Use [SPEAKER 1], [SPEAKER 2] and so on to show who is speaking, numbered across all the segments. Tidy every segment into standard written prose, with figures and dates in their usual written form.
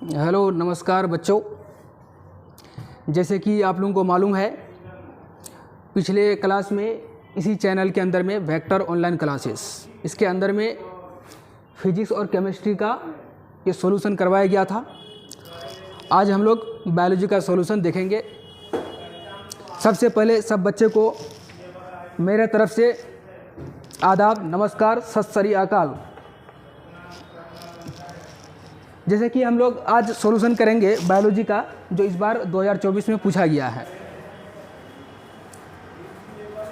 [SPEAKER 1] Hello नमस्कार बच्चों। जैसे कि आप लोगों को मालूम है, पिछले क्लास में इसी चैनल के अंदर में वेक्टर ऑनलाइन क्लासेस, इसके अंदर में फिजिक्स और केमिस्ट्री का ये सॉल्यूशन करवाया गया था। आज हम लोग बायोलॉजी का सॉल्यूशन देखेंगे। सबसे पहले सब बच्चे को मेरे तरफ से आदाब, नमस्कार, सत श्री अकाल। जैसे कि हम लोग आज सॉल्यूशन करेंगे बायोलॉजी का, जो इस बार 2024 में पूछा गया है।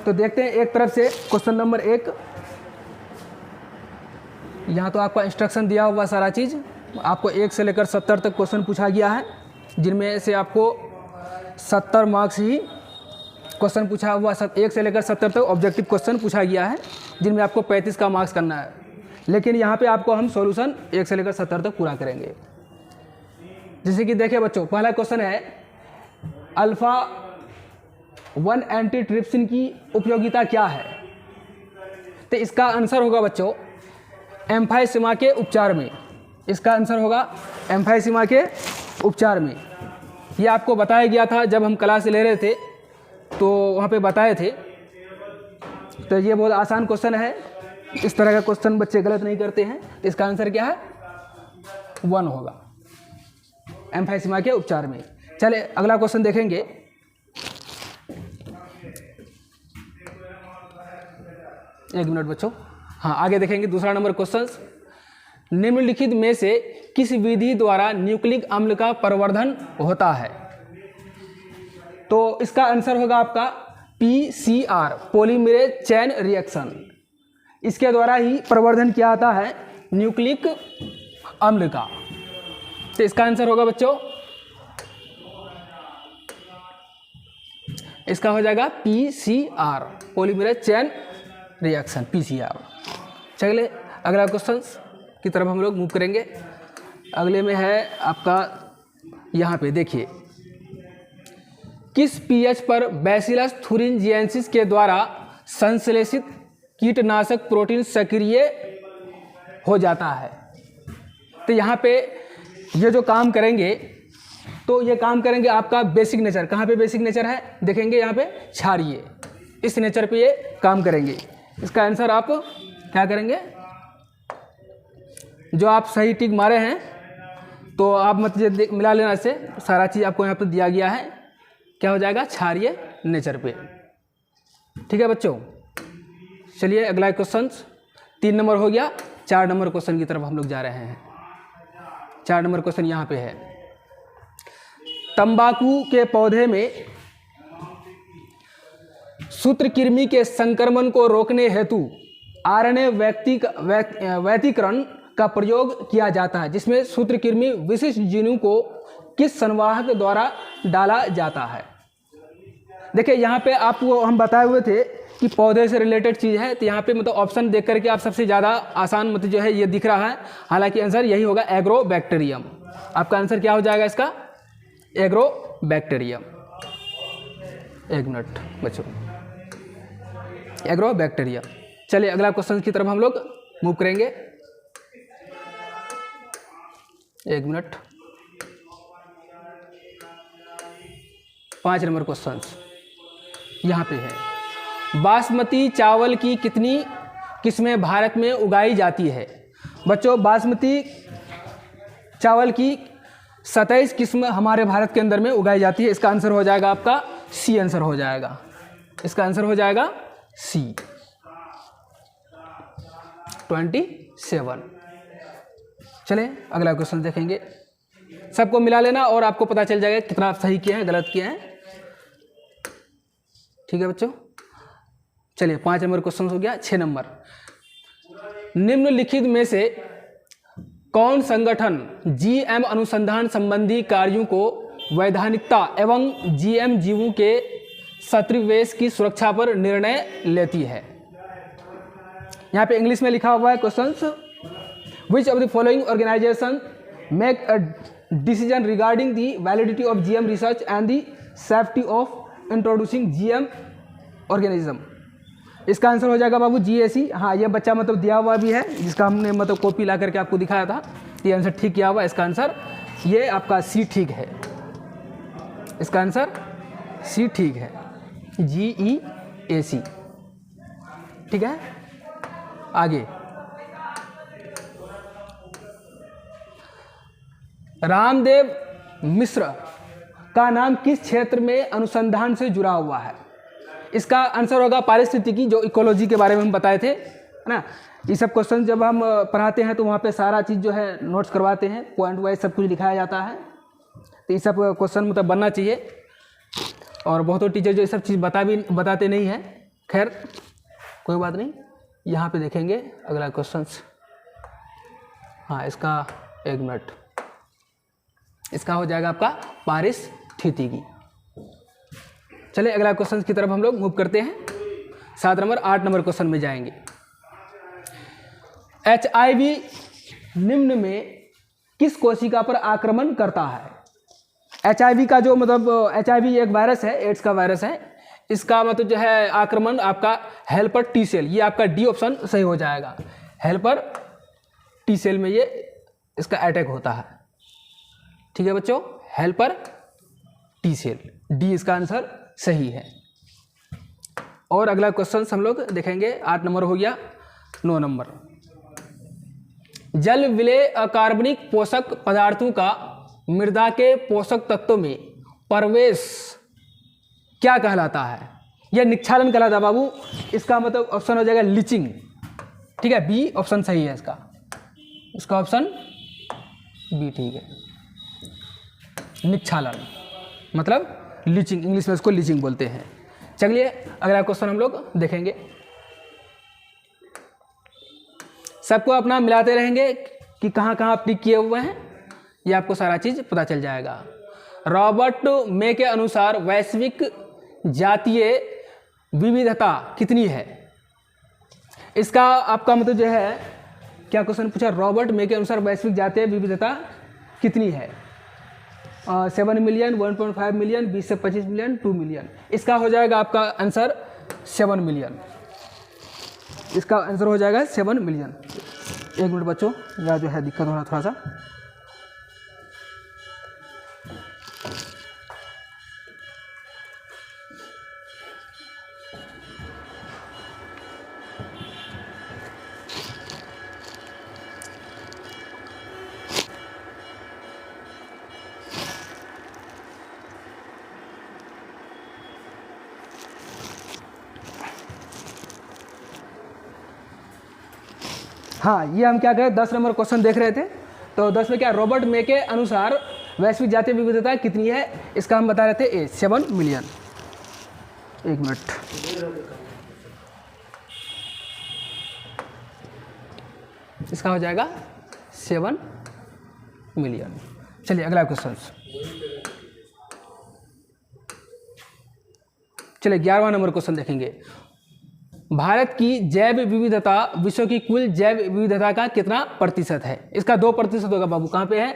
[SPEAKER 1] तो देखते हैं एक तरफ से क्वेश्चन नंबर 1। यहाँ तो आपका इंस्ट्रक्शन दिया हुआ सारा चीज़, आपको 1 से लेकर 70 तक क्वेश्चन पूछा गया है, जिनमें से आपको 70 मार्क्स ही क्वेश्चन पूछा हुआ। 1 से लेकर 70 तक ऑब्जेक्टिव क्वेश्चन पूछा गया है, जिनमें आपको 35 का मार्क्स करना है। लेकिन यहाँ पे आपको हम सॉल्यूशन 1 से लेकर 70 तक पूरा करेंगे। जैसे कि देखिए बच्चों, पहला क्वेश्चन है अल्फा 1 एंटीट्रिप्सिन की उपयोगिता क्या है। तो इसका आंसर होगा बच्चों एम्फाइसीमा के उपचार में। इसका आंसर होगा एम्फाइसीमा के उपचार में। ये आपको बताया गया था जब हम क्लास ले रहे थे, तो वहाँ पे बताए थे। तो ये बहुत आसान क्वेश्चन है, इस तरह का क्वेश्चन बच्चे गलत नहीं करते हैं। इसका आंसर क्या है? 1 होगा, एम्फाइसीमा के उपचार में। चले अगला क्वेश्चन देखेंगे। एक मिनट बच्चों, हाँ आगे देखेंगे। दूसरा नंबर क्वेश्चन, निम्नलिखित में से किस विधि द्वारा न्यूक्लिक अम्ल का प्रवर्धन होता है। तो इसका आंसर होगा आपका PCR, पॉलीमरेज चेन रिएक्शन। इसके द्वारा ही प्रवर्धन किया जाता है न्यूक्लिक अम्ल का। तो इसका आंसर होगा बच्चों, इसका हो जाएगा PCR, polymerase chain reaction, PCR। चलिए अगला क्वेश्चन की तरफ हम लोग मूव करेंगे। अगले में है आपका, यहाँ पे देखिए, किस pH पर बैसिलस थुरिंजिएंसिस के द्वारा संश्लेषित कीटनाशक प्रोटीन सक्रिय हो जाता है। तो यहाँ पे ये जो काम करेंगे, तो ये काम करेंगे आपका बेसिक नेचर। कहाँ पे बेसिक नेचर है देखेंगे, यहाँ पे क्षारीय, इस नेचर पे ये काम करेंगे। इसका आंसर आप क्या करेंगे, जो आप सही टिक मारे हैं तो आप मतलब मिला लेना, इससे सारा चीज़ आपको यहाँ पे दिया गया है। क्या हो जाएगा? क्षारीय नेचर पे। ठीक है बच्चों, चलिए अगला क्वेश्चन 3 नंबर हो गया। 4 नंबर क्वेश्चन की तरफ हम लोग जा रहे हैं। 4 नंबर क्वेश्चन यहाँ पे है, तंबाकू के पौधे में सूत्रकृमि के संक्रमण को रोकने हेतु RNA व्यतिकरण का प्रयोग किया जाता है, जिसमें सूत्रकृमि विशिष्ट जीनों को किस संवाहक द्वारा डाला जाता है। देखिए यहाँ पे आपको हम बताए हुए थे कि पौधे से रिलेटेड चीज़ है, तो यहाँ पे मतलब ऑप्शन देख करके आप सबसे ज़्यादा आसान मतलब जो है ये दिख रहा है। हालांकि आंसर यही होगा, एग्रोबैक्टीरियम। आपका आंसर क्या हो जाएगा इसका? एग्रोबैक्टीरियम। एक मिनट बच्चों, एग्रोबैक्टीरियम। चलिए अगला क्वेश्चन की तरफ हम लोग मूव करेंगे। एक मिनट, 5 नंबर क्वेश्चन यहाँ पे है, बासमती चावल की कितनी किस्में भारत में उगाई जाती है। बच्चों बासमती चावल की 27 किस्म हमारे भारत के अंदर में उगाई जाती है। इसका आंसर हो जाएगा आपका C आंसर हो जाएगा। इसका आंसर हो जाएगा C, 27। चलें अगला क्वेश्चन देखेंगे। सबको मिला लेना और आपको पता चल जाएगा कितना आप सही किए हैं, गलत किए हैं। ठीक है बच्चों, चलिए 5 नंबर क्वेश्चन हो गया। 6 नंबर, निम्नलिखित में से कौन संगठन GM अनुसंधान संबंधी कार्यों को वैधानिकता एवं GM जीवों के सत्रिवेश की सुरक्षा पर निर्णय लेती है। यहाँ पे इंग्लिश में लिखा हुआ है questions, which of the following organization make a decision regarding the validity of GM research and the safety of introducing GM organism. इसका आंसर हो जाएगा बाबू GAC। हाँ ये बच्चा मतलब दिया हुआ भी है, जिसका हमने मतलब कॉपी ला करके आपको दिखाया था। ये आंसर ठीक किया हुआ। इसका आंसर ये आपका सी ठीक है, इसका आंसर सी ठीक है, GEAC। ठीक है, आगे रामदेव मिश्र का नाम किस क्षेत्र में अनुसंधान से जुड़ा हुआ है? इसका आंसर होगा पारिस्थितिकी, जो इकोलॉजी के बारे में हम बताए थे, है ना। ये सब क्वेश्चन जब हम पढ़ाते हैं तो वहाँ पे सारा चीज़ जो है नोट्स करवाते हैं, पॉइंट वाइज सब कुछ दिखाया जाता है। तो ये सब क्वेश्चन मतलब बनना चाहिए, और बहुत टीचर जो ये सब चीज़ बताते नहीं हैं। खैर कोई बात नहीं, यहाँ पे देखेंगे अगला क्वेश्चन। हाँ, इसका 1 मिनट, इसका हो जाएगा आपका पारिस्थितिकी। चलिए अगला क्वेश्चन की तरफ हम लोग मूव करते हैं। 7 नंबर 8 नंबर क्वेश्चन में जाएंगे। HIV निम्न में किस कोशिका पर आक्रमण करता है? HIV का जो मतलब HIV एक वायरस है, एड्स का वायरस है। इसका मतलब जो है आक्रमण आपका हेल्पर टी सेल, ये आपका डी ऑप्शन सही हो जाएगा। हेल्पर टी सेल में ये इसका अटैक होता है। ठीक है बच्चों, हेल्पर टी सेल, डी इसका आंसर सही है। और अगला क्वेश्चन हम लोग देखेंगे। 8 नंबर हो गया। 9 नंबर, जल विलेय अकार्बनिक पोषक पदार्थों का मृदा के पोषक तत्वों में प्रवेश क्या कहलाता है? यह निक्षालन कहलाता है बाबू। इसका मतलब ऑप्शन हो जाएगा लीचिंग। ठीक है, बी ऑप्शन सही है इसका, इसका ऑप्शन बी ठीक है। निक्षालन मतलब लीचिंग, इंग्लिश में इसको लीचिंग बोलते हैं। चलिए अगला क्वेश्चन हम लोग देखेंगे। सबको अपना मिलाते रहेंगे कि कहाँ कहाँ टिक किए हुए हैं, ये आपको सारा चीज़ पता चल जाएगा। रॉबर्ट मे के अनुसार वैश्विक जातीय विविधता कितनी है? इसका आपका मतलब जो है क्या क्वेश्चन पूछा? रॉबर्ट मे के अनुसार वैश्विक जातीय विविधता कितनी है? 7 मिलियन, 1.5 मिलियन, 20 से 25 मिलियन, 2 मिलियन। इसका हो जाएगा आपका आंसर 7 मिलियन। इसका आंसर हो जाएगा 7 मिलियन। 1 मिनट बच्चों, या जो है दिक्कत हो रहा थोड़ा सा। हाँ, ये हम क्या करें, 10 नंबर क्वेश्चन देख रहे थे। तो 10 में क्या, रॉबर्ट मे के अनुसार वैश्विक जातीय विविधता कितनी है? इसका हम बता रहे थे 7 मिलियन। 1 मिनट, इसका हो जाएगा 7 मिलियन। चलिए अगला क्वेश्चन। चलिए 11वां नंबर क्वेश्चन देखेंगे। भारत की जैव विविधता विश्व की कुल जैव विविधता का कितना प्रतिशत है? इसका 2% होगा बाबू। कहाँ पे है?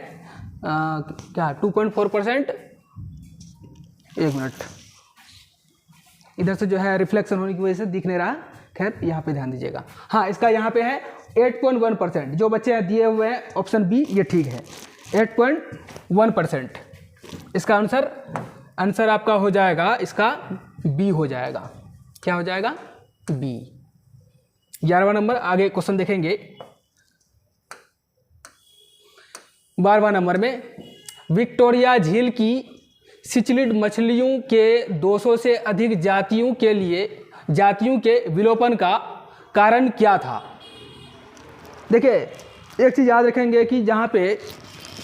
[SPEAKER 1] क्या 2.4%? 1 मिनट, इधर से जो है रिफ्लेक्शन होने की वजह से दिख नहीं रहा। खैर यहाँ पे ध्यान दीजिएगा। हाँ, इसका यहाँ पे है 8.1%। जो बच्चे दिए हुए हैं ऑप्शन बी, ये ठीक है, 8.1%। इसका आंसर आपका हो जाएगा, इसका बी हो जाएगा। क्या हो जाएगा? बी। 11वां नंबर, आगे क्वेश्चन देखेंगे। 12वां नंबर में विक्टोरिया झील की सिचलिड मछलियों के 200 से अधिक जातियों के विलोपन का कारण क्या था? देखिए, एक चीज़ याद रखेंगे कि जहाँ पे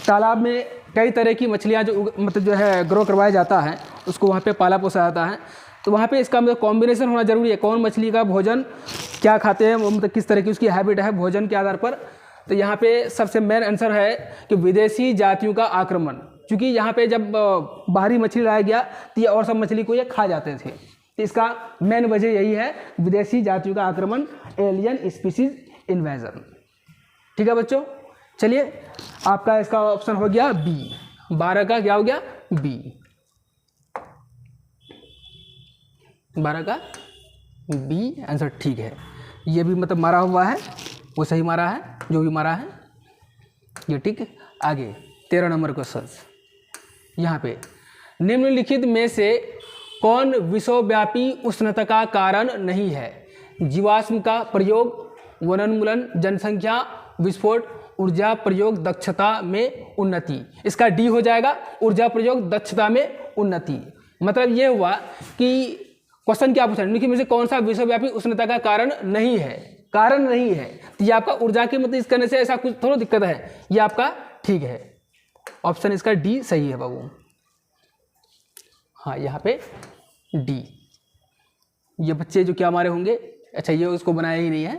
[SPEAKER 1] तालाब में कई तरह की मछलियाँ जो मतलब जो है ग्रो करवाया जाता है, उसको वहाँ पे पाला पोसा जाता है। तो वहाँ पे इसका मतलब कॉम्बिनेशन होना जरूरी है। कौन मछली का भोजन क्या खाते हैं, मतलब किस तरह की उसकी हैबिट है भोजन के आधार पर। तो यहाँ पे सबसे मेन आंसर है कि विदेशी जातियों का आक्रमण। क्योंकि यहाँ पे जब बाहरी मछली लाया गया तो ये और सब मछली को ये खा जाते थे। तो इसका मेन वजह यही है, विदेशी जातियों का आक्रमण, एलियन स्पीसीज इन्वेजन। ठीक है बच्चों, चलिए आपका इसका ऑप्शन हो गया बी। 12 का क्या हो गया? बी। 12 का बी आंसर ठीक है। ये भी मतलब मारा हुआ है, वो सही मारा है, जो भी मारा है ये ठीक है। आगे 13 नंबर क्वेश्चन यहाँ पे, निम्नलिखित में से कौन विश्वव्यापी उष्णता का कारण नहीं है? जीवाश्म का प्रयोग, वनोन्मूलन, जनसंख्या विस्फोट, ऊर्जा प्रयोग दक्षता में उन्नति। इसका डी हो जाएगा, ऊर्जा प्रयोग दक्षता में उन्नति। मतलब ये हुआ कि क्वेश्चन क्या पूछा, निम्नलिखित में से कौन सा विश्वव्यापी उष्णता का कारण नहीं है? कारण नहीं है तो ये आपका ऊर्जा की मतलब इस करने से ऐसा कुछ थोड़ा दिक्कत है, ये आपका ठीक है। ऑप्शन इसका डी सही है बाबू। हाँ यहाँ पे डी। ये बच्चे जो क्या हमारे होंगे, अच्छा ये उसको बनाया ही नहीं है,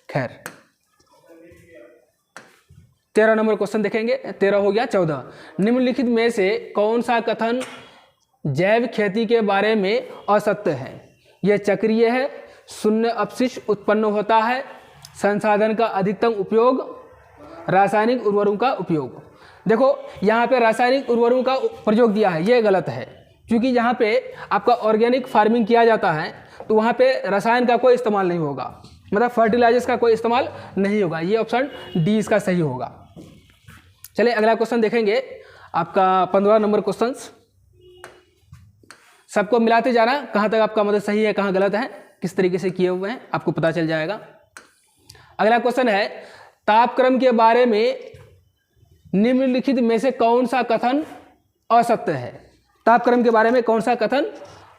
[SPEAKER 1] खैर। 13 नंबर क्वेश्चन देखेंगे, 13 हो गया। 14, निम्नलिखित में से कौन सा कथन जैव खेती के बारे में असत्य है? यह चक्रीय है, शून्य अपशिष्ट उत्पन्न होता है, संसाधन का अधिकतम उपयोग, रासायनिक उर्वरकों का उपयोग। देखो यहाँ पे रासायनिक उर्वरकों का प्रयोग दिया है, ये गलत है, क्योंकि यहाँ पे आपका ऑर्गेनिक फार्मिंग किया जाता है तो वहाँ पे रसायन का कोई इस्तेमाल नहीं होगा, मतलब फर्टिलाइजर्स का कोई इस्तेमाल नहीं होगा। ये ऑप्शन डी इसका सही होगा। चलिए अगला क्वेश्चन देखेंगे, आपका 15 नंबर क्वेश्चन। सबको मिलाते जाना कहाँ तक आपका मतलब सही है कहाँ गलत है, किस तरीके से किए हुए हैं आपको पता चल जाएगा। अगला क्वेश्चन है, तापक्रम के बारे में निम्नलिखित में से कौन सा कथन असत्य है? तापक्रम के बारे में कौन सा कथन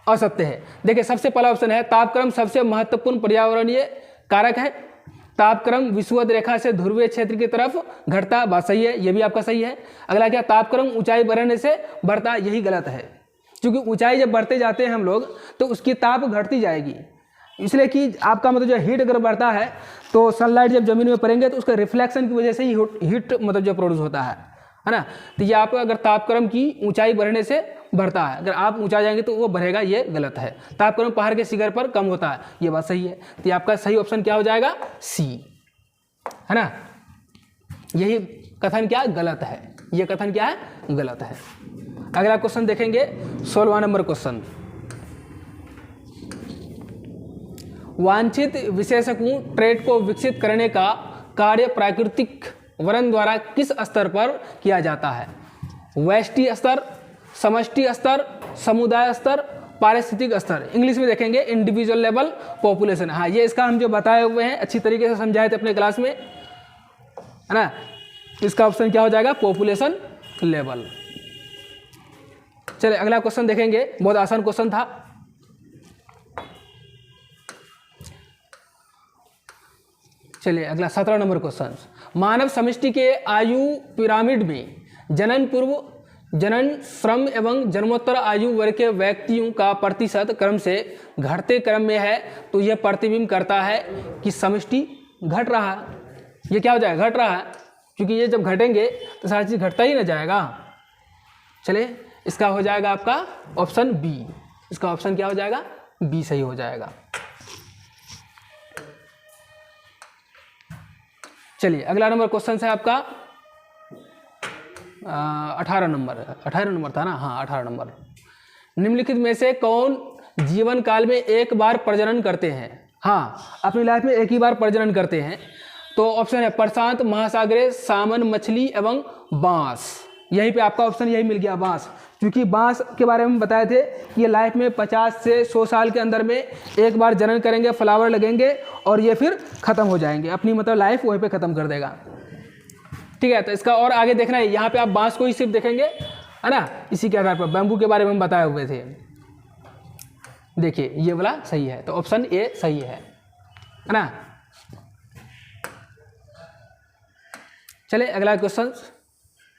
[SPEAKER 1] असत्य है? देखिए सबसे पहला ऑप्शन है, तापक्रम सबसे महत्वपूर्ण पर्यावरणीय कारक है। तापक्रम विषुवत रेखा से ध्रुवीय क्षेत्र की तरफ घटता, बात सही है, ये भी आपका सही है। अगला क्या, तापक्रम ऊंचाई बढ़ने से बढ़ता, यही गलत है, क्योंकि ऊंचाई जब बढ़ते जाते हैं हम लोग तो उसकी ताप घटती जाएगी, इसलिए कि आपका मतलब जो हीट अगर बढ़ता है तो सनलाइट जब जमीन में पड़ेंगे तो उसका रिफ्लेक्शन की वजह से ही हीट मतलब जो प्रोड्यूस होता है ना। तो ये आपका अगर तापक्रम की ऊंचाई बढ़ने से बढ़ता है, अगर आप ऊंचा जाएंगे तो वो बढ़ेगा, ये गलत है। तापक्रम पहाड़ के शिखर पर कम होता है, ये बात सही है। तो ये आपका सही ऑप्शन क्या हो जाएगा, सी, है ना। यही कथन क्या गलत है, ये कथन क्या है गलत है। अगला क्वेश्चन देखेंगे, 16वां नंबर क्वेश्चन। वांछित विशेषकों ट्रेट को विकसित करने का कार्य प्राकृतिक वर्ण द्वारा किस स्तर पर किया जाता है? व्यष्टि स्तर, समष्टि स्तर, समुदाय स्तर, पारिस्थितिक स्तर। इंग्लिश में देखेंगे इंडिविजुअल लेवल, पॉपुलेशन। हाँ ये इसका हम जो बताए हुए हैं अच्छी तरीके से समझाए थे अपने क्लास में, है ना। इसका ऑप्शन क्या हो जाएगा, पॉपुलेशन लेवल। चलिए अगला क्वेश्चन देखेंगे, बहुत आसान क्वेश्चन था। चलिए अगला 17 नंबर क्वेश्चन। मानव समष्टि के आयु पिरामिड में जनन पूर्व, जनन, श्रम एवं जन्मोत्तर आयु वर्ग के व्यक्तियों का प्रतिशत क्रम से घटते क्रम में है, तो यह प्रतिबिंब करता है कि समष्टि घट रहा है। ये क्या हो जाएगा, घट रहा है, क्योंकि ये जब घटेंगे तो सारी चीज़ घटता ही ना जाएगा। चलिए इसका हो जाएगा आपका ऑप्शन बी। इसका ऑप्शन क्या हो जाएगा, बी सही हो जाएगा। चलिए अगला नंबर क्वेश्चन है आपका 18 नंबर था ना, हाँ 18 नंबर। निम्नलिखित में से कौन जीवन काल में एक बार प्रजनन करते हैं? हाँ अपनी लाइफ में एक ही बार प्रजनन करते हैं। तो ऑप्शन है प्रशांत महासागरीय सामन मछली एवं बांस। यहीं पे आपका ऑप्शन यही मिल गया, बांस, क्योंकि बांस के बारे में बताए थे कि ये लाइफ में 50 से 100 साल के अंदर में एक बार जनन करेंगे, फ्लावर लगेंगे और ये फिर ख़त्म हो जाएंगे, अपनी मतलब लाइफ वहीं पे ख़त्म कर देगा। ठीक है, तो इसका और आगे देखना है, यहाँ पे आप बांस को ही सिर्फ देखेंगे, है ना। इसी के आधार पर बैम्बू के बारे में हम बताए हुए थे। देखिए ये वाला सही है, तो ऑप्शन ए सही है ना। चले अगला क्वेश्चन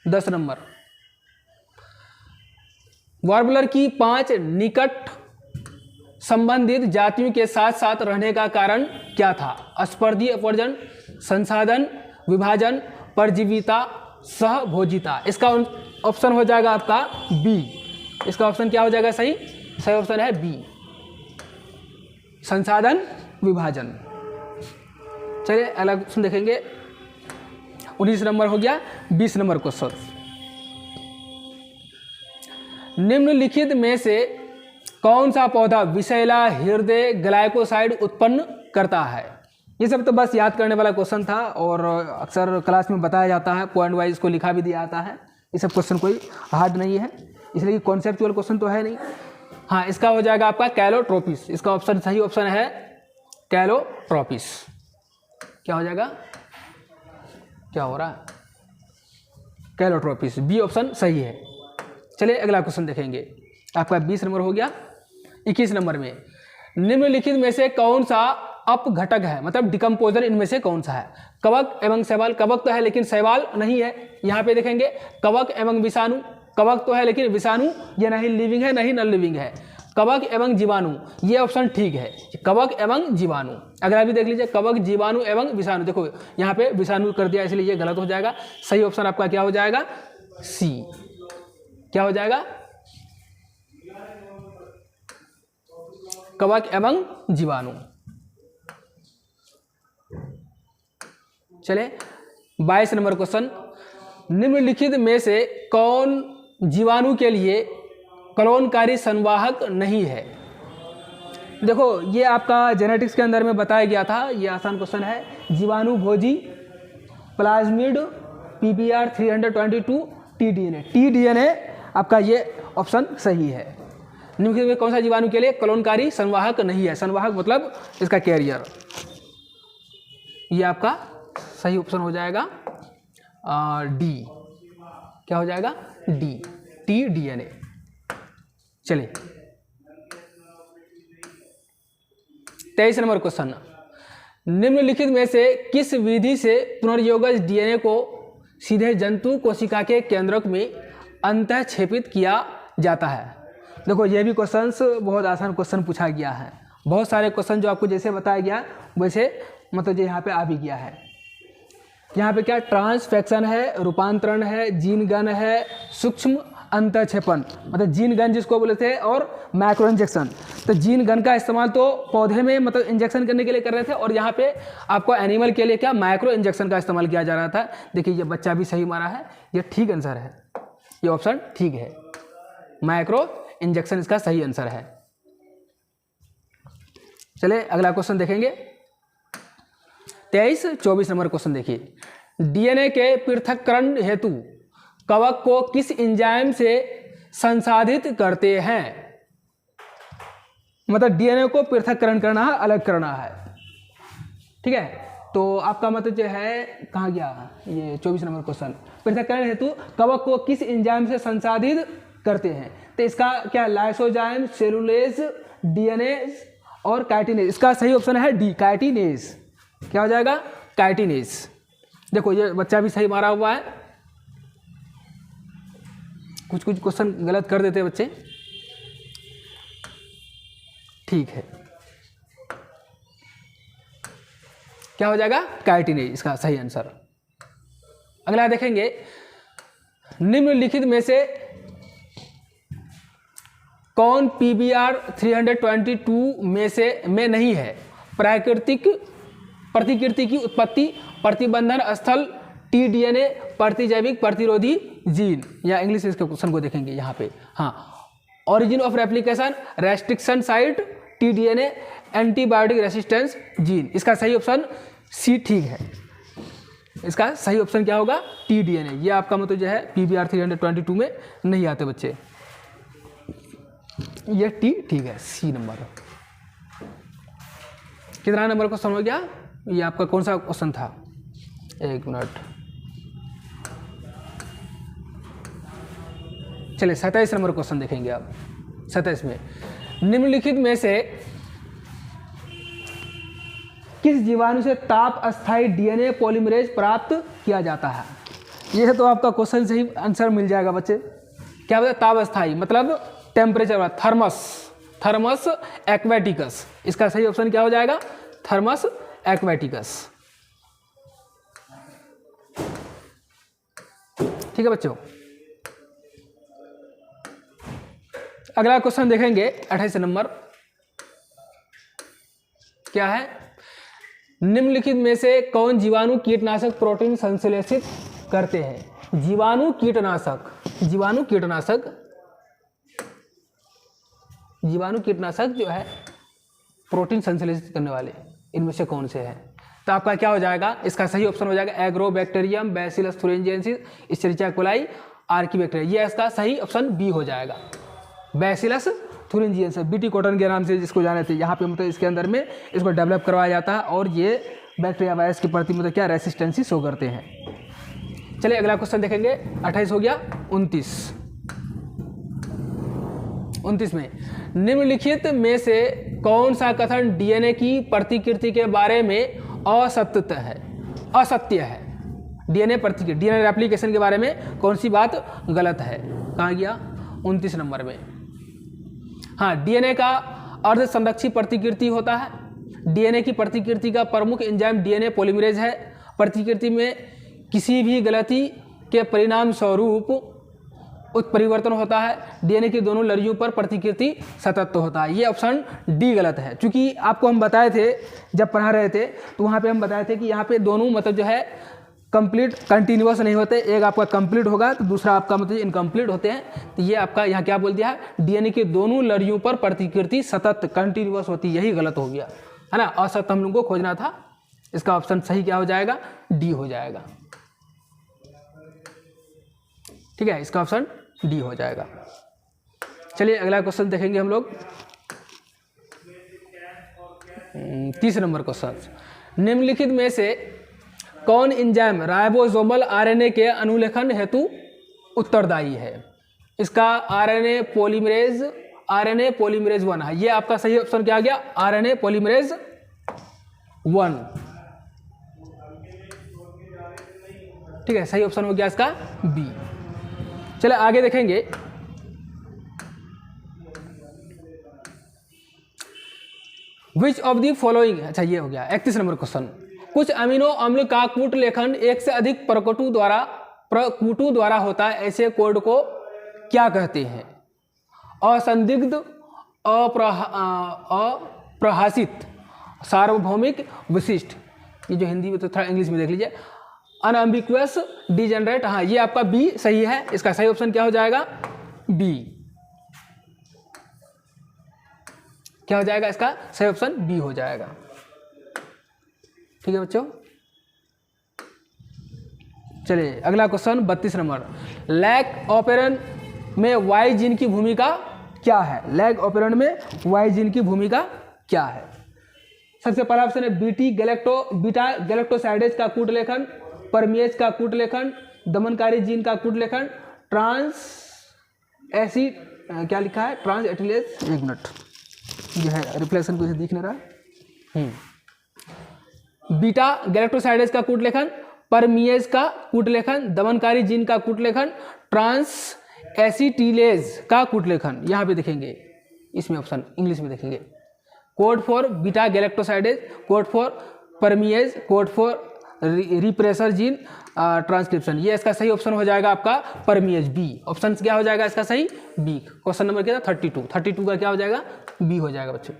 [SPEAKER 1] 10 नंबर। वार्बलर की 5 निकट संबंधित जातियों के साथ साथ रहने का कारण क्या था? स्पर्धी अपवर्जन, संसाधन विभाजन, परजीविता, सहभोजिता। इसका ऑप्शन हो जाएगा आपका बी। इसका ऑप्शन क्या हो जाएगा सही? सही ऑप्शन है बी, संसाधन विभाजन। चलिए अगला क्वेश्चन देखेंगे, 19 नंबर हो गया। 20 नंबर क्वेश्चन। निम्नलिखित में से कौन सा पौधा विषैला हृदय ग्लाइकोसाइड उत्पन्न करता है? ये सब तो बस याद करने वाला क्वेश्चन था और अक्सर क्लास में बताया जाता है, पॉइंट वाइज इसको लिखा भी दिया जाता है, ये सब क्वेश्चन कोई हार्ड नहीं है, इसलिए कॉन्सेप्चुअल क्वेश्चन तो है नहीं। हाँ, इसका हो जाएगा आपका कैलोट्रोपिस, इसका ऑप्शन सही ऑप्शन है कैलोट्रोपिस। क्या हो जाएगा, क्या हो रहा है, कैलोट्रोपिस, बी ऑप्शन सही है। चलिए अगला क्वेश्चन देखेंगे, आपका 20 नंबर हो गया। 21 नंबर में निम्नलिखित में से कौन सा अपघटक है, मतलब डिकम्पोजर इनमें से कौन सा है? कवक एवं शैवाल, कवक तो है लेकिन शैवाल नहीं है। यहाँ पे देखेंगे कवक एवं विषाणु, कवक तो है लेकिन विषाणु ये नहीं लिविंग है नहीं नॉन लिविंग है। कवक एवं जीवाणु, ये ऑप्शन ठीक है, कवक एवं जीवाणु। अगला भी देख लीजिए, कवक जीवाणु एवं विषाणु, देखो यहाँ पे विषाणु कर दिया इसलिए ये गलत हो जाएगा। सही ऑप्शन आपका क्या हो जाएगा, सी। क्या हो जाएगा, कवक एवं जीवाणु। चले 22 नंबर क्वेश्चन, निम्नलिखित में से कौन जीवाणु के लिए कलोनकारी संवाहक नहीं है? देखो ये आपका जेनेटिक्स के अंदर में बताया गया था, ये आसान क्वेश्चन है। जीवाणु भोजी, प्लाज्मिड, PBR 322, टीडीएनए। टीडीएनए आपका ये ऑप्शन सही है। निम्नलिखित में कौन सा जीवाणु के लिए कलोनकारी संवाहक नहीं है? संवाहक मतलब इसका कैरियर। ये आपका सही ऑप्शन हो जाएगा डी। क्या हो जाएगा, डी, टीडीएनए। चलिए 23 नंबर क्वेश्चन, निम्नलिखित में से किस विधि से पुनर्योगज डीएनए को सीधे जंतु कोशिका के केंद्रक में अंतःक्षेपित किया जाता है? देखो ये भी क्वेश्चंस बहुत आसान क्वेश्चन पूछा गया है। बहुत सारे क्वेश्चन जो आपको जैसे बताया गया वैसे मतलब जो यहाँ पे आ भी गया है। यहाँ पे क्या ट्रांसफेक्शन है, रूपांतरण है, जीन गन है, सूक्ष्म अंतःक्षेपण मतलब जीन गन जिसको बोले थे, और माइक्रो इंजेक्शन। तो जीन गन का इस्तेमाल तो पौधे में मतलब इंजेक्शन करने के लिए कर रहे थे, और यहाँ पे आपको एनिमल के लिए क्या माइक्रो इंजेक्शन का इस्तेमाल किया जा रहा था। देखिए ये बच्चा भी सही मारा है, ये ठीक आंसर है, ये ऑप्शन ठीक है, माइक्रो इंजेक्शन इसका सही आंसर है। चले अगला क्वेश्चन देखेंगे, 23-24 नंबर क्वेश्चन देखिए, डीएनए के पृथक्करण हेतु कवक को किस एंजाइम से संसाधित करते हैं? मतलब डीएनए को पृथक्करण करना है, अलग करना है, ठीक है। तो आपका मतलब जो है कहाँ गया ये 24 नंबर क्वेश्चन, पृथक्करण हेतु कवक को किस एंजाइम से संसाधित करते हैं? तो इसका क्या लाइसोजाइम, सेलुलेज, डीएनएज और काइटिनेज। इसका सही ऑप्शन है डी, काइटिनेज। क्या हो जाएगा, काइटिनेज। देखो ये बच्चा भी सही मारा हुआ है, कुछ कुछ क्वेश्चन गलत कर देते हैं बच्चे, ठीक है। क्या हो जाएगा, काइटिनेज इसका सही आंसर। अगला देखेंगे, निम्नलिखित में से कौन PBR 322 में नहीं है? प्राकृतिक प्रतिकृति की उत्पत्ति, प्रतिबंधन स्थल, टीडीएनए, प्रतिजैविक प्रतिरोधी जीन। या इंग्लिश इसके क्वेश्चन को देखेंगे यहाँ पे, हाँ, origin of replication, restriction site, T-DNA, antibiotic resistance gene. इसका सही ऑप्शन सी ठीक है, इसका सही ऑप्शन क्या होगा, टीडीएनए। ये आपका मतलब जो है PBR 322 में नहीं आते बच्चे, ये टी ठीक है, सी नंबर। कितना नंबर क्वेश्चन हो गया, ये आपका कौन सा क्वेश्चन था, एक मिनट। चलिए 27 नंबर क्वेश्चन देखेंगे आप। 27 में निम्नलिखित में से किस जीवाणु से ताप अस्थायी डीएनए पॉलीमरेज प्राप्त किया जाता है? यह तो आपका क्वेश्चन से ही आंसर मिल जाएगा बच्चे। क्या बताया, ताप अस्थायी मतलब टेम्परेचर, थर्मस, थर्मस एक्वेटिकस। इसका सही ऑप्शन क्या हो जाएगा, थर्मस एक्वेटिकस। ठीक है बच्चों, अगला क्वेश्चन देखेंगे 28 नंबर। क्या है, निम्नलिखित में से कौन जीवाणु कीटनाशक प्रोटीन संश्लेषित करते हैं? जीवाणु कीटनाशक, जीवाणु कीटनाशक, जीवाणु कीटनाशक जो है प्रोटीन संश्लेषित करने वाले, इनमें से कौन से हैं? तो आपका क्या हो जाएगा, इसका सही ऑप्शन हो जाएगा Agrobacterium, Bacillus thuringiensis, Escherichia coli, archaebacteria, ये इसका सही ऑप्शन बी हो जाएगा। बैसिलस थुरिंजियंस बीटी कॉटन के नाम से जिसको जाने थे, यहाँ पे मतलब इसके अंदर में इसको डेवलप करवाया जाता है और ये बैक्टीरिया वायरस के प्रति मतलब क्या रेसिस्टेंसी शो करते हैं। चलिए अगला क्वेश्चन देखेंगे। 28 हो गया। 29 में निम्नलिखित में से कौन सा कथन डीएनए की प्रतिकृति के बारे में असत्य है। डीएनए प्रतिकृति, डीएनए रेप्लिकेशन के बारे में कौन सी बात गलत है। कहाँ गया? 29 नंबर में। हाँ, डीएनए का अर्ध संरक्षी प्रतिकृति होता है। डीएनए की प्रतिकृति का प्रमुख एंजाइम डीएनए पॉलीमरेज है। प्रतिकृति में किसी भी गलती के परिणाम स्वरूप उत्परिवर्तन होता है। डीएनए की दोनों लड़ियों पर प्रतिकृति सतत होता है। ये ऑप्शन डी गलत है, क्योंकि आपको हम बताए थे जब पढ़ा रहे थे तो वहाँ पे हम बताए थे कि यहाँ पे दोनों मतलब जो है कंप्लीट कंटिन्यूअस नहीं होते। एक आपका कंप्लीट होगा तो दूसरा आपका मतलब इनकम्प्लीट होते हैं। तो ये आपका यहाँ क्या बोल दिया है, डीएनए की दोनों लड़ियों पर प्रतिकृति सतत कंटिन्यूअस होती, यही गलत हो गया है ना। असत हम लोग को खोजना था। इसका ऑप्शन सही क्या हो जाएगा? डी हो जाएगा। ठीक है, इसका ऑप्शन डी हो जाएगा। चलिए अगला क्वेश्चन देखेंगे हम लोग। 30 नंबर क्वेश्चन। निम्नलिखित में से कौन एंजाइम राइबोसोमल आरएनए के अनुलेखन हेतु उत्तरदायी है। इसका आरएनए पॉलीमरेज 1 है। ये आपका सही ऑप्शन क्या आ गया? RNA polymerase 1। ठीक है, सही ऑप्शन हो गया इसका बी। चले आगे देखेंगे। विच ऑफ द फॉलोइंग, अच्छा ये हो गया 31 नंबर क्वेश्चन। कुछ अमीनो अम्ल का कूट लेखन एक से अधिक प्रकटू द्वारा होता है, ऐसे कोड को क्या कहते हैं? असंदिग्ध, अप्रहासित, सार्वभौमिक, विशिष्ट। ये जो हिंदी में तो थोड़ा इंग्लिश में देख लीजिए। अनएम्बिग्युअस, डिजेनरेट। हाँ, ये आपका बी सही है। इसका सही ऑप्शन क्या हो जाएगा? बी। क्या हो जाएगा? इसका सही ऑप्शन बी हो जाएगा। ठीक है बच्चों, चलिए अगला क्वेश्चन 32 नंबर। लैग ऑपेरन में वाई जीन की भूमिका क्या है? लैग ऑपेरन में वाई जीन की भूमिका क्या है? सबसे पहला ऑप्शन है बीटा गैलेक्टोसाइडेज का कूट लेखन, परमिएज का कूट लेखन, दमनकारी जीन का कूट लेखन, ट्रांस एसिड क्या लिखा है? ट्रांस एटिलेज, एक मिनट ये है रिफ्लेक्शन को दिख नहीं रहा। बीटा गैलेक्टोसाइडेज का कूट लेखन, परमिएज का कूट लेखन, दमनकारी जीन का कूट लेखन, ट्रांस एसिटिलेज का कूट लेखन। यहाँ पे देखेंगे, इसमें ऑप्शन इंग्लिश में देखेंगे। Code for beta galactosidase, code for परमिएज, code for repressor gene transcription. ये इसका सही ऑप्शन हो जाएगा आपका परमिएज, बी। ऑप्शन क्या हो जाएगा इसका सही? बी। क्वेश्चन नंबर क्या था? 32 का क्या हो जाएगा? बी हो जाएगा बच्चों।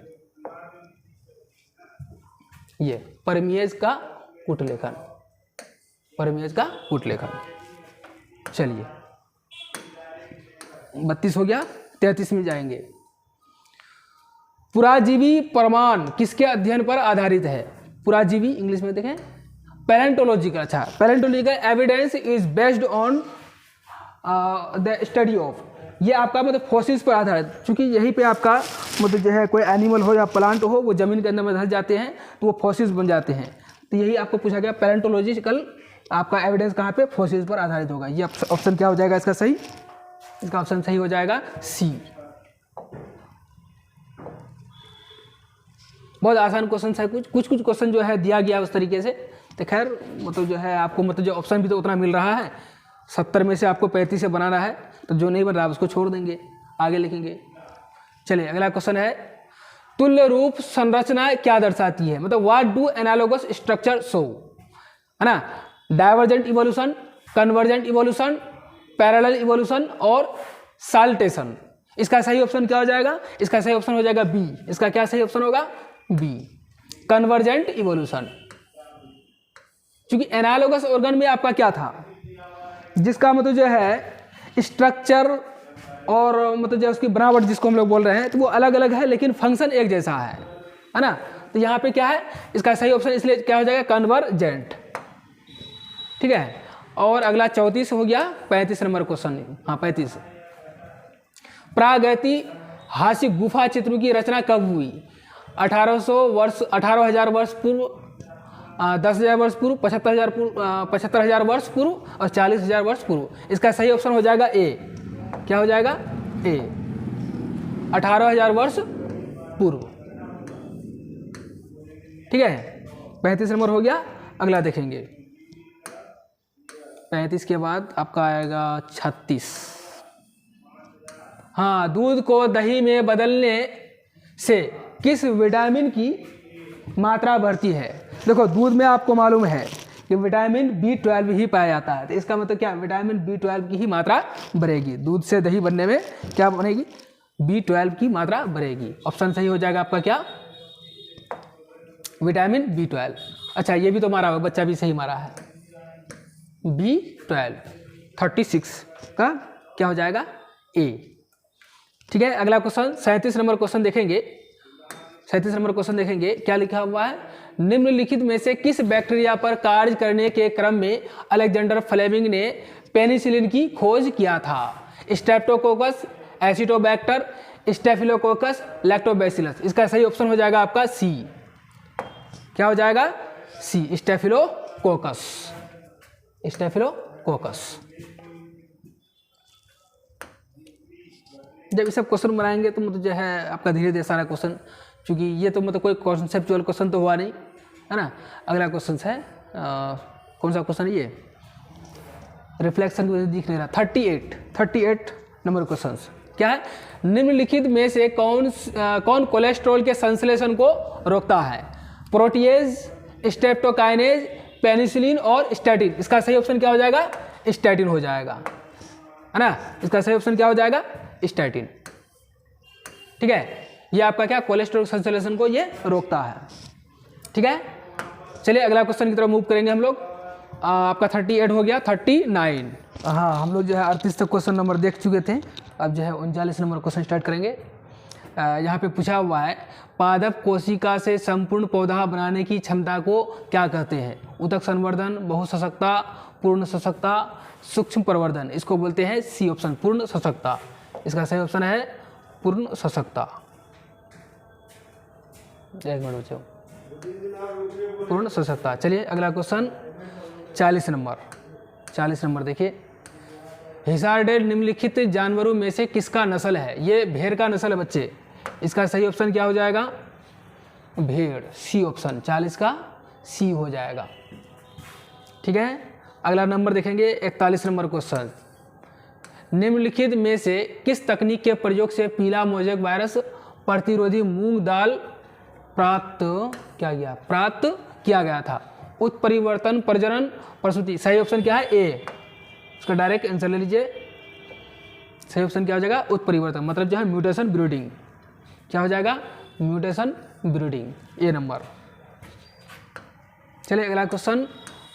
[SPEAKER 1] ये परमिएज का कूट लेखन, परमिएज का कूट लेखन। चलिए 32 हो गया। 33 में जाएंगे। पुराजीवी प्रमाण किसके अध्ययन पर आधारित है? पुराजीवी इंग्लिश में देखें पैलेंटोलॉजिकल। अच्छा, palaeontological evidence is based on the study of. ये आपका मतलब फॉसिल्स पर आधारित, क्योंकि यहीं पे आपका मतलब जो है कोई एनिमल हो या प्लांट हो, वो जमीन के अंदर में धस जाते हैं तो वो फॉसिल्स बन जाते हैं। तो यही आपको पूछा गया पैलेंटोलॉजिकल आपका एविडेंस कहाँ पे? फॉसिल्स पर आधारित होगा। ये ऑप्शन क्या हो जाएगा इसका सही? इसका ऑप्शन सही हो जाएगा सी। बहुत आसान क्वेश्चन है। कुछ क्वेश्चन जो है दिया गया उस तरीके से। तो खैर मतलब जो है आपको मतलब जो ऑप्शन भी तो उतना मिल रहा है, 70 में से आपको 35 से बनाना है, तो जो नहीं बन रहा उसको छोड़ देंगे, आगे लिखेंगे। चलिए अगला क्वेश्चन है, तुल्य रूप संरचना क्या दर्शाती है? मतलब what do analogous structure show, है ना? Divergent evolution, convergent evolution, parallel evolution और साल्टेशन। इसका सही ऑप्शन क्या हो जाएगा? इसका सही ऑप्शन हो जाएगा बी। इसका क्या सही ऑप्शन होगा? B, convergent evolution. क्योंकि एनालोगस ऑर्गन में आपका क्या था, जिसका मतलब जो है स्ट्रक्चर और मतलब जो उसकी बनावट जिसको हम लोग बोल रहे हैं, तो वो अलग अलग है लेकिन फंक्शन एक जैसा है ना? तो यहाँ पे क्या है? इसका सही ऑप्शन इसलिए क्या हो जाएगा? कन्वर्जेंट। ठीक है। और अगला 34 हो गया, 35 नंबर क्वेश्चन, हाँ 35। प्रागैतिहासिक गुफा चित्रों की रचना कब हुई? 18,000 वर्ष पूर्व, 10,000 वर्ष पूर्व, 75,000 वर्ष पूर्व और 40,000 वर्ष पूर्व। इसका सही ऑप्शन हो जाएगा ए। क्या हो जाएगा? ए, 18,000 वर्ष पूर्व। ठीक है, 35 नंबर हो गया। अगला देखेंगे, 35 के बाद आपका आएगा 36। हाँ, दूध को दही में बदलने से किस विटामिन की मात्रा बढ़ती है? देखो, दूध में आपको मालूम है कि विटामिन B12 ही पाया जाता है, तो इसका मतलब क्या? विटामिन B12 की ही मात्रा बढ़ेगी। दूध से दही बनने में क्या बनेगी? B12 की मात्रा बढ़ेगी। ऑप्शन सही हो जाएगा आपका क्या? Vitamin B12। अच्छा, ये भी तो मारा हुआ, बच्चा भी सही मारा है, B12। 36 का क्या हो जाएगा? ए। ठीक है, अगला क्वेश्चन 37 नंबर क्वेश्चन देखेंगे। 37 नंबर क्वेश्चन देखेंगे, क्या लिखा हुआ है? निम्नलिखित में से किस बैक्टीरिया पर कार्य करने के क्रम में अलेक्जेंडर फ्लेमिंग ने पेनिसिलिन की खोज किया था? Streptococcus, Acetobacter, staphylococcus, lactobacillus. इसका सही ऑप्शन हो जाएगा आपका सी। क्या हो जाएगा? सी, स्टेफिलोकोकस। स्टेफिलोकोकस। जब ये सब क्वेश्चन बनाएंगे तो मतलब जो है आपका धीरे धीरे सारा क्वेश्चन, क्योंकि ये तो मतलब कोई कॉन्सेप्चुअल क्वेश्चन तो हुआ नहीं है ना। अगला क्वेश्चन है कौन सा क्वेश्चन? ये रिफ्लेक्शन की वजह से दिख नहीं रहा। 38 नंबर क्वेश्चन क्या है? निम्नलिखित में से कौन कोलेस्ट्रॉल के संश्लेषण को रोकता है? प्रोटीएज, स्ट्रेप्टोकाइनेज, पेनिसिलिन और स्टैटिन। इसका सही ऑप्शन क्या हो जाएगा? स्टैटिन हो जाएगा, है ना। इसका सही ऑप्शन क्या हो जाएगा? स्टैटिन। ठीक है, ये आपका क्या? कोलेस्ट्रॉल संश्लेषण को ये रोकता है। ठीक है, चलिए अगला क्वेश्चन की तरफ मूव करेंगे हम लोग। आपका 38 हो गया। 39, हाँ हम लोग जो है 38 तक क्वेश्चन नंबर देख चुके थे। अब जो है 39 नंबर क्वेश्चन स्टार्ट करेंगे। यहाँ पे पूछा हुआ है, पादप कोशिका से संपूर्ण पौधा बनाने की क्षमता को क्या कहते हैं? उतक संवर्धन, बहुसशक्ता, पूर्ण सशक्ता, सूक्ष्म प्रवर्धन। इसको बोलते हैं सी ऑप्शन, पूर्ण सशक्ता। इसका सही ऑप्शन है पूर्ण सशक्ता। एक मिनट बच्चों, पूर्ण सशक्ता। चलिए अगला क्वेश्चन 40 नंबर देखिए। हिसारडेल निम्नलिखित जानवरों में से किसका नस्ल है? ये भेड़ का नस्ल है बच्चे। इसका सही ऑप्शन क्या हो जाएगा? भेड़, सी ऑप्शन। 40 का सी हो जाएगा। ठीक है, अगला नंबर देखेंगे 41 नंबर क्वेश्चन। निम्नलिखित में से किस तकनीक के प्रयोग से पीला मोज़ेक वायरस प्रतिरोधी मूंग दाल प्राप्त किया गया था? उत्परिवर्तन, प्रजनन, प्रसूति। सही ऑप्शन क्या है? ए। इसका डायरेक्ट आंसर ले लीजिए। सही ऑप्शन क्या हो जाएगा? उत्परिवर्तन, मतलब जो है म्यूटेशन ब्रीडिंग। क्या हो जाएगा? म्यूटेशन ब्रीडिंग, ए नंबर। चलिए अगला क्वेश्चन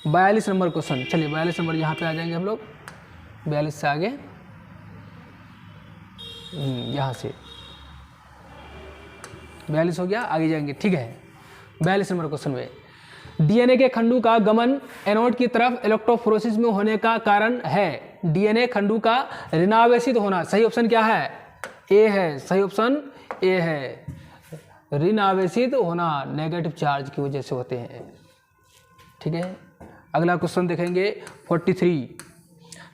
[SPEAKER 1] 42 नंबर क्वेश्चन। चलिए 42 नंबर यहाँ पे आ जाएंगे हम लोग। 42 से आगे यहाँ से 42 हो गया, आगे जाएंगे। ठीक है, 42 नंबर क्वेश्चन में डीएनए के खंडों का गमन एनोड की तरफ इलेक्ट्रोफोरेसिस में होने का कारण है। डीएनए खंडों का ऋणावेशित होना। सही ऑप्शन क्या है? ए है। सही ऑप्शन ए है, ऋणावेशित होना नेगेटिव चार्ज की वजह से होते हैं। ठीक है, अगला क्वेश्चन देखेंगे 43।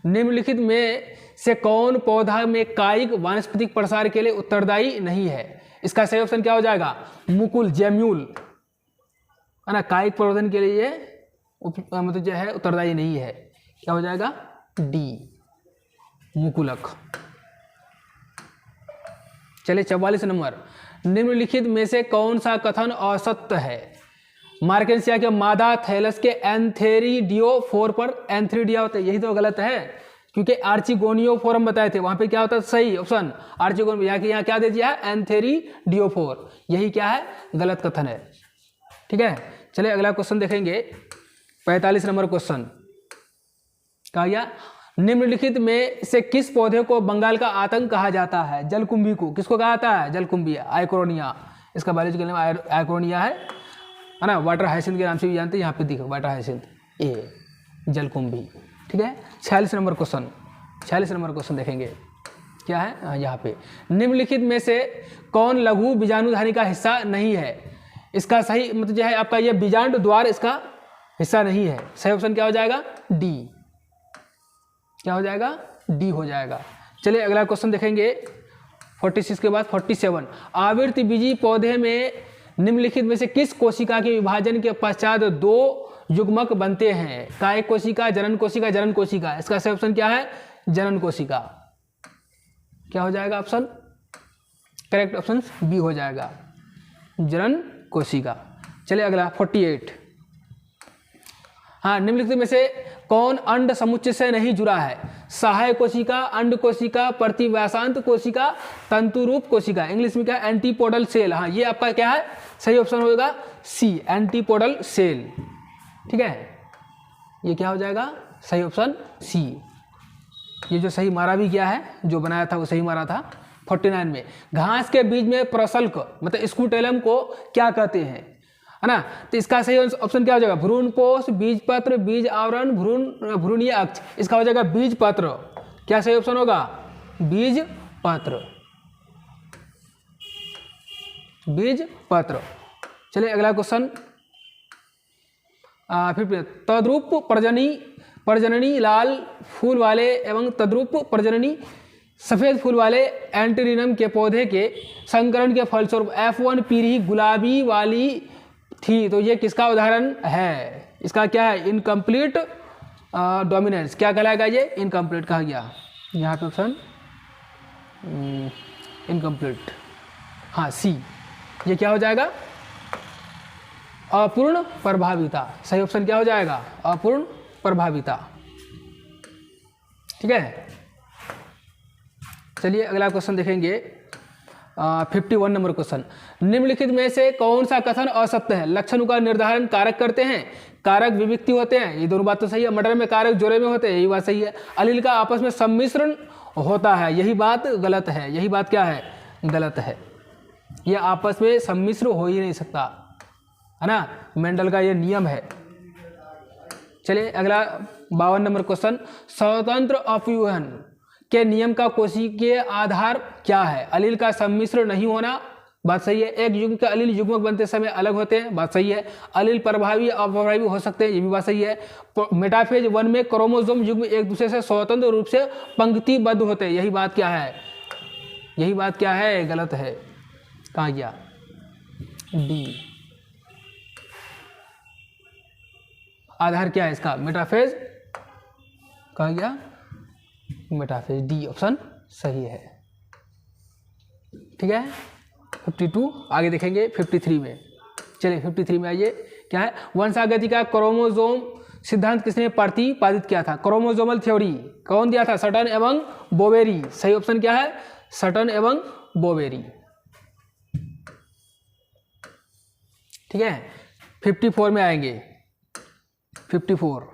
[SPEAKER 1] निम्नलिखित में से कौन पौधा में कायिक वानस्पतिक प्रसार के लिए उत्तरदायी नहीं है? इसका सही ऑप्शन क्या हो जाएगा? मुकुल, जेम्यूल, है ना। कायिक प्रवर्धन के लिए मतलब जो है उत्तरदायी नहीं है। क्या हो जाएगा? डी, मुकुलक। चलिए 44 नंबर। निम्नलिखित में से कौन सा कथन असत्य है? मार्केंसिया के मादा थैलस के एंथेरिडियोफोर पर एंथ्रीडिया होता है, यही तो गलत है, क्योंकि आर्चिगोनियोफोरम बताए थे, वहां पे क्या होता है? सही ऑप्शन आर्चिगोन। यहाँ क्या दे दिया है? एंथेरिडियोफोर। यही क्या है? गलत कथन है। ठीक है, चलिए अगला क्वेश्चन देखेंगे 45 नंबर क्वेश्चन। कहा गया, निम्नलिखित में से किस पौधे को बंगाल का आतंक कहा जाता है? जलकुंभी को किसको कहा जाता है? जलकुंभी, आइक्रोनिया। इसका बायोलॉजिकल नेम आइक्रोनिया है ना। वाटर हाइसिंथ के नाम से भी जानते हैं। यहाँ पे देखो वाटर हाइसिंथ, ए, जलकुंभी। ठीक है। 46 नंबर क्वेश्चन, 46 नंबर क्वेश्चन देखेंगे क्या है यहाँ पे, निम्नलिखित में से कौन लघु बीजाणुधानी का हिस्सा नहीं है। इसका सही मतलब जो है आपका ये बीजांड द्वार इसका हिस्सा नहीं है। सही ऑप्शन क्या हो जाएगा, डी। क्या हो जाएगा, डी हो जाएगा। चलिए अगला क्वेश्चन देखेंगे 46 के बाद 47। आवृतबीजी पौधे में निम्नलिखित में से किस कोशिका के विभाजन के पश्चात 2 युग्मक बनते हैं। काय कोशिका, जनन कोशिका, जनन कोशिका। इसका सही ऑप्शन क्या है, जनन कोशिका। क्या हो जाएगा ऑप्शन, करेक्ट ऑप्शन बी हो जाएगा, जनन कोशिका। चलिए अगला 48। हाँ, निम्नलिखित में से कौन अंड समुच्चय से नहीं जुड़ा है। सहायक कोशिका, अंड कोशिका, प्रतिव्यासांत कोशिका, तंतुरूप कोशिका। इंग्लिश में क्या है, एंटीपोडल सेल। हाँ, ये आपका क्या है, सही ऑप्शन होगा सी, एंटीपोडल सेल। ठीक है, ये क्या हो जाएगा, सही ऑप्शन सी। ये जो सही मारा भी क्या है, जो बनाया था वो सही मारा था 49 में। घास के बीज में प्रसल्क मतलब स्कूटेलम को क्या कहते हैं, है ना। तो इसका सही ऑप्शन क्या हो जाएगा, भ्रूणपोष, बीजपत्र, बीज आवरण, भ्रूणीय अक्ष। इसका हो जाएगा बीजपत्र। क्या सही ऑप्शन होगा, बीजपत्र, बीजपत्र। चलिए अगला क्वेश्चन 50। तद्रूप प्रजननी लाल फूल वाले एवं तद्रूप प्रजननी सफेद फूल वाले एंटेरियम के पौधे के संकरण के फलस्वरूप F1 पीढ़ी गुलाबी वाली थी। तो ये किसका उदाहरण है, इसका क्या है, इनकम्प्लीट डोमिनेंस। क्या कहलाएगा ये, इनकम्प्लीट कहा गया यहाँ पे ऑप्शन इनकम्प्लीट। हाँ सी, ये क्या हो जाएगा, अपूर्ण प्रभाविता। सही ऑप्शन क्या हो जाएगा, अपूर्ण प्रभाविता। ठीक है। चलिए अगला क्वेश्चन देखेंगे 51 नंबर क्वेश्चन। निम्नलिखित में से कौन सा कथन असत्य है। लक्षणों का निर्धारण कारक करते हैं, कारक विविक्ति होते हैं। ये दोनों बात तो सही है। मटर में कारक जोड़े में होते हैं, यही बात सही है। अलील का आपस में सम्मिश्रण होता है, यही बात गलत है। यही बात क्या है, गलत है। ये आपस में सम्मिश्र हो ही नहीं सकता, है ना, मेंडल का ये नियम है। चलिए अगला 52 नंबर क्वेश्चन। स्वतंत्र अपव्यूहन के नियम का कोशिकीय आधार क्या है। अलील का सम्मिश्र नहीं होना, बात सही है। एक युग्म के अलील युग्मक बनते समय अलग होते हैं, बात सही है। अलील प्रभावी अप्रभावी हो सकते हैं, ये भी बात सही है। मेटाफेज 1 में क्रोमोसोम युग्म एक दूसरे से स्वतंत्र रूप से पंक्तिबद्ध होते हैं, यही बात क्या है, यही बात क्या है, गलत है। कहाँ गया, डी। आधार क्या है इसका, मेटाफेज। कहाँ गया, मेटाफेज, डी ऑप्शन सही है। ठीक है। 52 आगे देखेंगे 53 में। चलिए 53 में आइए, क्या है, वंशागति का क्रोमोसोम सिद्धांत किसने प्रतिपादित किया था। क्रोमोसोमल थ्योरी कौन दिया था, सटन एवं बोवेरी। सही ऑप्शन क्या है, सटन एवं बोवेरी। ठीक है। 54 में आएंगे, 54।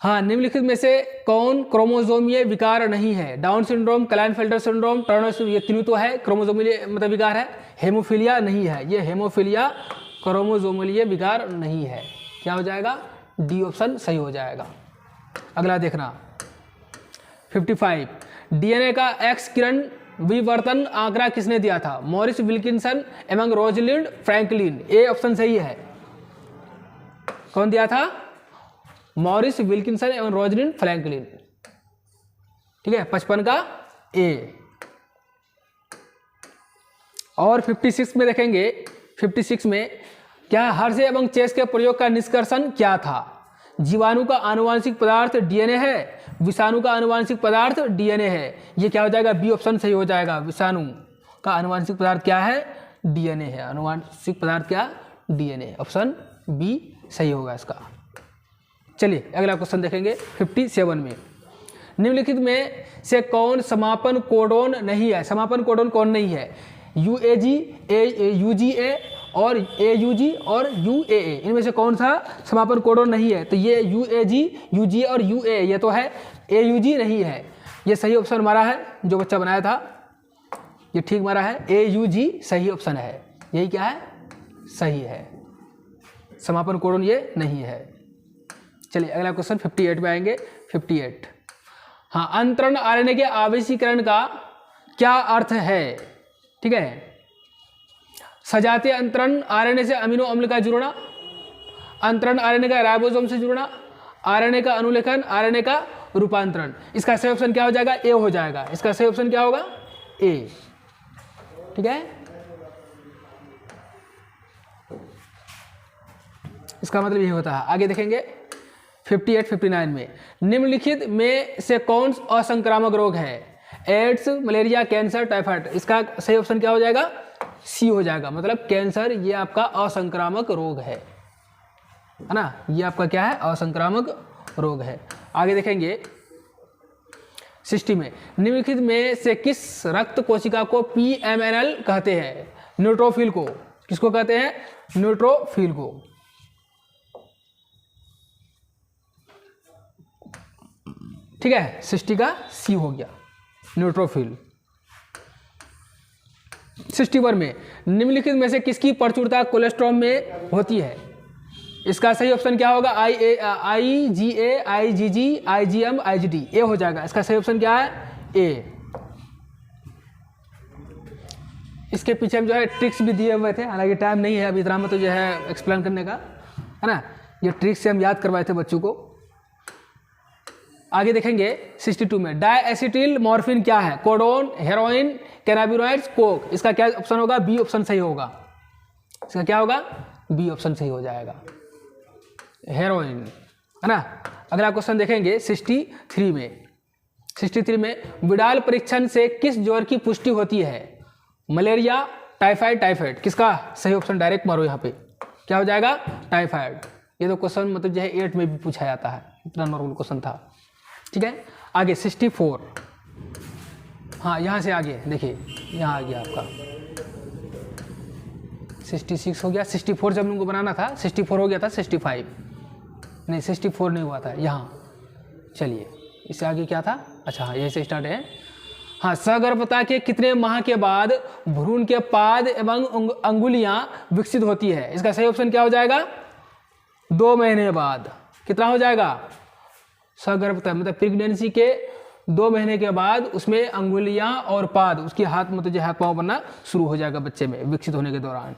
[SPEAKER 1] हाँ, निम्नलिखित में से कौन क्रोमोसोमीय विकार नहीं है। Down syndrome, Klinefelter syndrome, Turner, ये तीनों तो है क्रोमोसोमीय मतलब विकार है। हेमोफीलिया नहीं है, ये हेमोफीलिया क्रोमोसोमीय विकार नहीं है। क्या हो जाएगा, डी ऑप्शन सही हो जाएगा। अगला देखना 55। डीएनए का एक्स किरण विवर्तन आंकड़ा किसने दिया था। मॉरिस विल्किंसन एवं रोजलिंड फ्रैंकलिन। ए ऑप्शन सही है। कौन दिया था, मॉरिस विल्किंसन एवं रोजलिंड फ्रैंकलिन। ठीक है, 55 का ए। और 56 में देखेंगे, 56 में क्या हर्ष एवं चेस के प्रयोग का निष्कर्षण क्या था। जीवाणु का आनुवांशिक पदार्थ डीएनए है, विषाणु का आनुवांशिक पदार्थ डीएनए है। ये क्या हो जाएगा, बी ऑप्शन सही हो जाएगा। विषाणु का आनुवांशिक पदार्थ क्या है, डीएनए है। आनुवांशिक पदार्थ क्या, डीएनए। ऑप्शन बी सही होगा इसका। चलिए अगला क्वेश्चन देखेंगे 57 में। निम्नलिखित में से कौन समापन कोडोन नहीं है। समापन कोडोन कौन नहीं है, यूएजी, यूजीए और एयूजी और यूएए। इनमें से कौन सा समापन कोडोन नहीं है। तो ये यूएजी, यूजीए और यूए, ये तो है। एयूजी नहीं है, ये सही ऑप्शन मारा है जो बच्चा बनाया था, ये ठीक मारा है। एयूजी सही ऑप्शन है, यही क्या है, सही है। समापन कोडोन ये नहीं है। चलिए अगला क्वेश्चन 58 पे आएंगे। 58, हाँ, अंतरण आरएनए के आवेशीकरण का क्या अर्थ है? ठीक है, सजातीय अंतरण आरएनए से अमीनो अम्ल का जुड़ना, अंतरण आरएनए का राइबोसोम से जुड़ना, आरएनए का अनुलेखन, आरएनए का रूपांतरण। इसका सही ऑप्शन क्या हो जाएगा? ए हो जाएगा। इसका सही ऑप्शन क्या होगा? ए। ठीक है, इसका मतलब ये होता है। आगे देखेंगे 58, 59 में, निम्नलिखित में से कौन असंक्रामक रोग है? AIDS, malaria, cancer, typhoid. इसका सही ऑप्शन क्या हो जाएगा? सी हो जाएगा। मतलब कैंसर ये आपका असंक्रामक रोग है ना, ये आपका क्या है? असंक्रामक रोग है। आगे देखेंगे 60 में, निम्नलिखित में से किस रक्त कोशिका को पीएमएनएल कहते हैं? न्यूट्रोफिल को। किसको कहते हैं? न्यूट्रोफिल को। ठीक है, 60 का सी हो गया, न्यूट्रोफिल। 61 में, निम्नलिखित में से किसकी प्रचुरता कोलेस्ट्रॉल में होती है? इसका सही ऑप्शन क्या होगा? IgA, IgG, IgM, IgD। ए हो जाएगा। इसका सही ऑप्शन क्या है? ए। इसके पीछे हम जो है ट्रिक्स भी दिए हुए थे, हालांकि टाइम नहीं है अभी इतना में तो जो है एक्सप्लेन करने का, है ना। ये ट्रिक्स से हम याद करवाए थे बच्चों को। आगे देखेंगे 62 में, डायएसिटिल मॉर्फिन क्या है? Codon, heroin, cannabinoids, Coke. इसका क्या ऑप्शन होगा? बी ऑप्शन सही होगा। इसका क्या होगा? बी ऑप्शन सही हो जाएगा, हेरोइन, है ना। अगला क्वेश्चन देखेंगे 63 में। 63 में, विडाल परीक्षण से किस ज्वर की पुष्टि होती है? Malaria, typhoid, typhoid. किसका सही ऑप्शन? डायरेक्ट मारो यहाँ पे, क्या हो जाएगा? टाइफाइड। ये तो क्वेश्चन मतलब जो है 8 में भी पूछा जाता है, इतना नॉर्मल क्वेश्चन था। ठीक है, आगे 64, हाँ यहाँ से आगे देखिए, यहाँ आ गया आपका 66 हो गया। 64 जब उनको बनाना था 64 हो गया था, 65 नहीं, 64 नहीं हुआ था यहाँ। चलिए इससे आगे क्या था? अच्छा हाँ, यहीं से स्टार्ट है। हाँ, सगर्भता के कितने माह के बाद भ्रूण के पाद एवं अंगुलियां विकसित होती है? इसका सही ऑप्शन क्या हो जाएगा? 2 महीने बाद। कितना हो जाएगा? सगर्भता मतलब प्रेगनेंसी के 2 महीने के बाद उसमें अंगुलियां और पाद, उसकी हाथ मतलब जो हाथ पाँव बनना शुरू हो जाएगा बच्चे में विकसित होने के दौरान।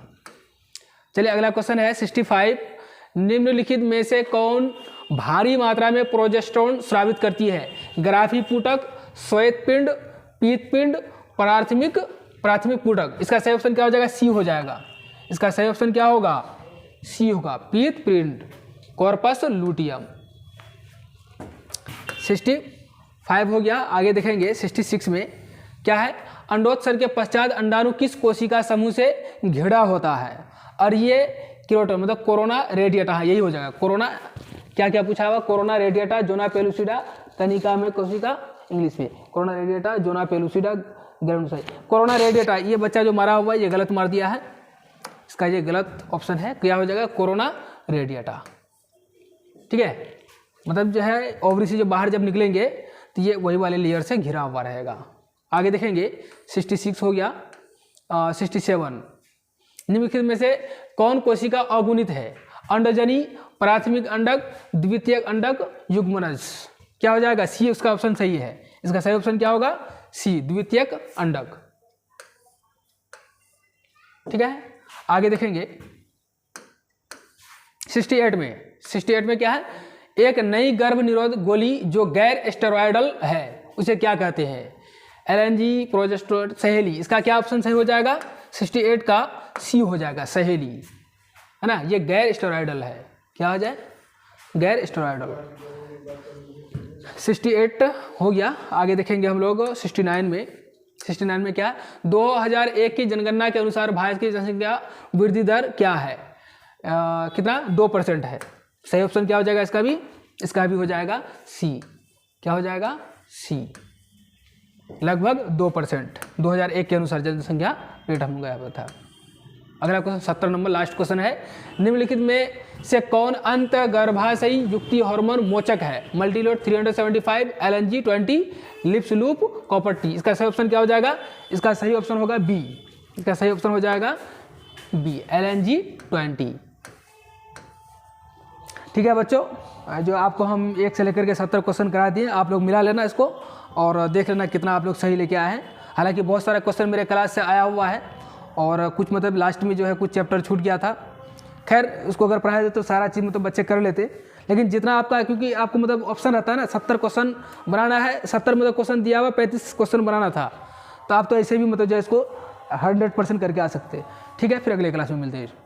[SPEAKER 1] चलिए अगला क्वेश्चन है 65, निम्नलिखित में से कौन भारी मात्रा में प्रोजेस्टेरोन स्रावित करती है? ग्राफीपुटक, श्वेतपिंड, पीतपिंड, प्राथमिक पुटक। इसका सही ऑप्शन क्या हो जाएगा? सी हो जाएगा। इसका सही ऑप्शन क्या होगा? सी होगा, पीतपिंड, कॉर्पस लूटियम। 65 हो गया। आगे देखेंगे 66 में क्या है? अंडोत्सर्ग के पश्चात अंडाणु किस कोशिका समूह से घिरा होता है? और ये क्रोटन मतलब कोरोना रेडिएटा, हाँ यही हो जाएगा। कोरोना क्या क्या पूछा हुआ? कोरोना रेडिएटा, जोना पेलुसिडा, तनिका में कोशिका, इंग्लिश में corona radiata, zona pellucida, granulocyte. Corona radiata, ये बच्चा जो मारा हुआ है ये गलत मार दिया है, इसका ये गलत ऑप्शन है। क्या हो जाएगा? Corona radiata. ठीक है, मतलब जो है ओवरी से जो बाहर जब निकलेंगे तो ये वही वाले लेयर से घिरा हुआ रहेगा। आगे देखेंगे 66 हो गया। 67, निम्नलिखित में से कौन कोशिका अगुणित है? अंडजनी, प्राथमिक अंडक, द्वितीयक अंडक, युग्मनज। क्या हो जाएगा? सी उसका ऑप्शन सही है। इसका सही ऑप्शन क्या होगा? सी, द्वितीयक अंडक। ठीक है, आगे देखेंगे 68 में क्या है? एक नई गर्भ निरोधक गोली जो गैर स्टेरॉयडल है उसे क्या कहते हैं? एलएनजी, प्रोजेस्टेरोन, सहेली। इसका क्या ऑप्शन सही हो जाएगा? 68 का सी हो जाएगा, सहेली, है ना। ये गैर स्टेरॉयडल है। क्या हो जाए? गैर स्टेरॉयडल। 68 हो गया। आगे देखेंगे हम लोग 69 में क्या? 2001 की जनगणना के अनुसार भारत की जनसंख्या वृद्धि दर क्या है? कितना? 2% है। सही ऑप्शन क्या हो जाएगा? इसका भी हो जाएगा सी। क्या हो जाएगा? सी, लगभग 2%। 2001 के अनुसार जनसंख्या रेट हम गया था। अगला क्वेश्चन 70 नंबर, लास्ट क्वेश्चन है। निम्नलिखित में से कौन अंतर्गर्भाशयी युक्ति हार्मोन मोचक है? Multiload 375, LNG 20, lips loop, copper T. इसका सही ऑप्शन क्या हो जाएगा? इसका सही ऑप्शन होगा बी। इसका सही ऑप्शन हो जाएगा बी, LNG 20। ठीक है बच्चों, जो आपको हम 1 से लेकर के 70 क्वेश्चन करा दिए, आप लोग मिला लेना इसको और देख लेना कितना आप लोग सही लेके आए हैं। हालांकि बहुत सारा क्वेश्चन मेरे क्लास से आया हुआ है और कुछ मतलब लास्ट में जो है कुछ चैप्टर छूट गया था। खैर उसको अगर पढ़ाया जाए तो सारा चीज़ मतलब बच्चे कर लेते, लेकिन जितना आपका, क्योंकि आपको मतलब ऑप्शन रहता है ना 70 क्वेश्चन बनाना है, 70 मतलब क्वेश्चन दिया हुआ 35 क्वेश्चन बनाना था, तो आप तो ऐसे भी मतलब जो इसको 100% करके आ सकते हैं। ठीक है, फिर अगले क्लास में मिलते हैं।